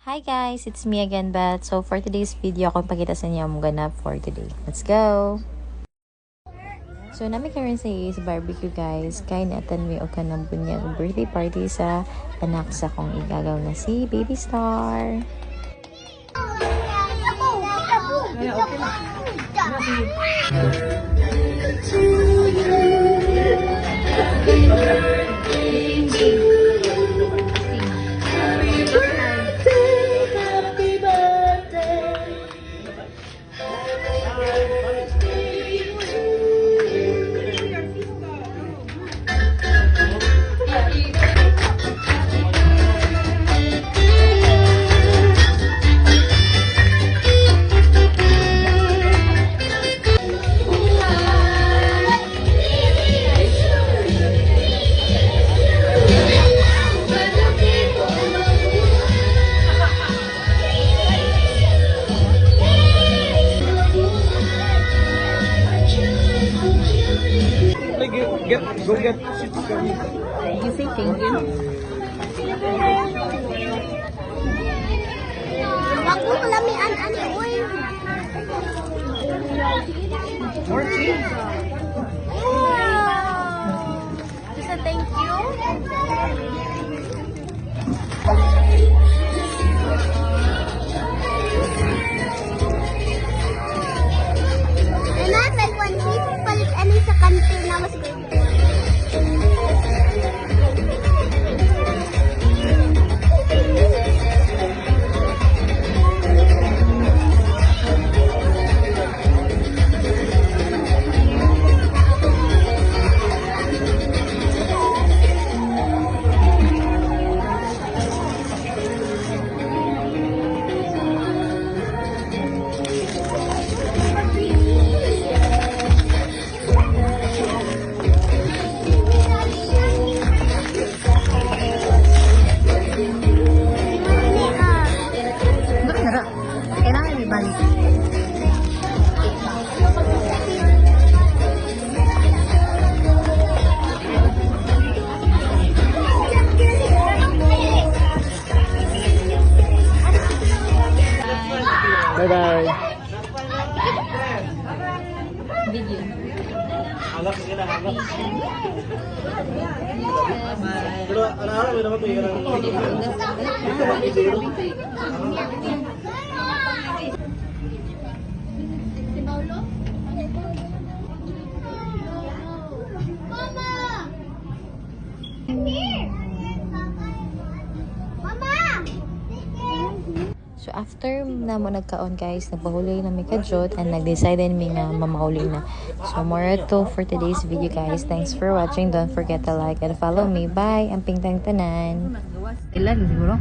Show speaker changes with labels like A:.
A: Hi guys, it's me again, Beth. So for today's video, ako pakita sa inyo ang ganap for today. Let's go! So namin karon sa barbecue guys, kay naatan mi og kanang bunyag birthday party sa anak sa kong igagaw na si Baby Star.
B: Go get.
A: You say thank you?
C: Aku kelamian ani oi.
B: More cheese.
C: Just a thank you. And I like when people palit ani sa kantin na mas good.
A: Kailangan ibalik.
B: Bye-bye.
A: Video.
B: Halak kita halak. Pero anak-anak may naman tuyo. Ito ba zero?
C: Mama! Here! Mama!
A: So after na mo nagkaon guys, nagpahuli na mi kadyot and nag-decide din mi nga mamauli na. So more to for today's video guys. Thanks for watching. Don't forget to like and follow me. Bye! Ang pingtang tanan.
D: Ilan siguro?